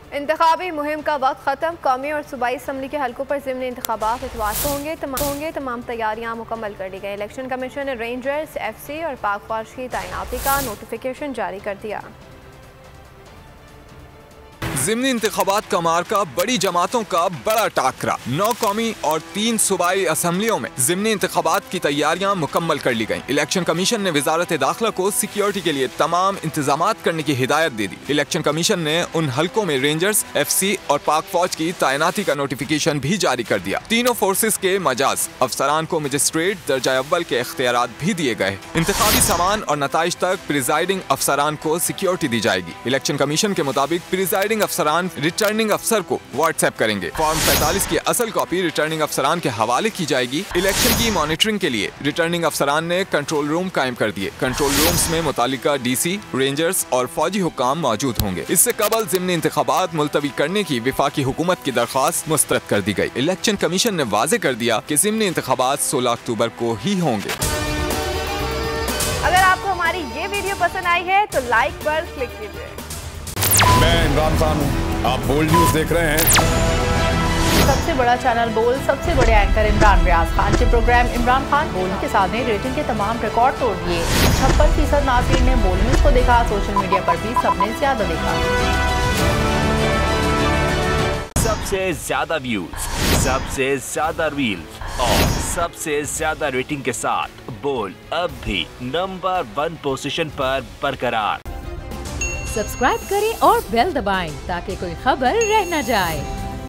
इंतखाबी मुहिम का वक्त खत्म। कौमी और सूबाई असम्बली के हलकों पर ज़िमनी इंतखाबात इतवार को होंगे। तमाम तैयारियां मुकम्मल कर दी गई। इलेक्शन कमीशन ने रेंजर्स, FC और पाक फौज की तैनाती का नोटिफिकेशन जारी कर दिया। ज़िमनी इंतखाबात का मार्का, बड़ी जमातों का बड़ा टाकरा। 9 कौमी और 3 सूबाई असम्बलियों में ज़िमनी इंतखाबात की तैयारियां मुकम्मल कर ली गईं। इलेक्शन कमीशन ने वजारत दाखिला को सिक्योरिटी के लिए तमाम इंतजामात करने की हिदायत दे दी। इलेक्शन कमीशन ने उन हलकों में रेंजर्स, FC और पाक फौज की तैनाती का नोटिफिकेशन भी जारी कर दिया। तीनों फोर्सेस के मजाज अफसरान को मजिस्ट्रेट दर्जा अव्वल के इख्तियारात भी दिए गए। इंतखाबी सामान और नताइज तक प्रिजाइडिंग अफसरान को सिक्योरिटी दी जाएगी। इलेक्शन कमीशन के मुताबिक प्रिजाइडिंग अफसरान रिटर्निंग अफसर को व्हाट्सएप करेंगे। फॉर्म 45 की असल कॉपी रिटर्निंग अफसरान के हवाले की जाएगी। इलेक्शन की मॉनिटरिंग के लिए रिटर्निंग अफसरान ने कंट्रोल रूम कायम कर दिए। कंट्रोल रूम्स में मुतालिका DC, रेंजर्स और फौजी हुक्काम मौजूद होंगे। इससे कबल ज़िमनी इंतखाबात मुलतवी करने की विफाकी हुकूमत की दरख्वास्त मुस्तरद कर दी गई। इलेक्शन कमीशन ने वाज़े कर दिया कि ज़िमनी इंतखाबात 16 अक्टूबर को ही होंगे। अगर आपको हमारी ये वीडियो पसंद आई है तो लाइक पर क्लिक कीजिए। मैं इमरान खान हूँ, आप बोल्ड न्यूज देख रहे हैं। सबसे बड़ा चैनल बोल, सबसे बड़े एंकर इमरान रियाज खान के प्रोग्राम इमरान खान बोल के साथ रेटिंग के तमाम रिकॉर्ड तोड़ दिए। 56% नाज़रीन ने बोल न्यूज को देखा। सोशल मीडिया पर भी सबने ज्यादा देखा। सबसे ज्यादा व्यूज, सबसे ज्यादा रील्स और सबसे ज्यादा रेटिंग के साथ बोल अब भी नंबर 1 पोजीशन पर बरकरार। सब्सक्राइब करें और बेल दबाएं ताकि कोई खबर रह न जाए।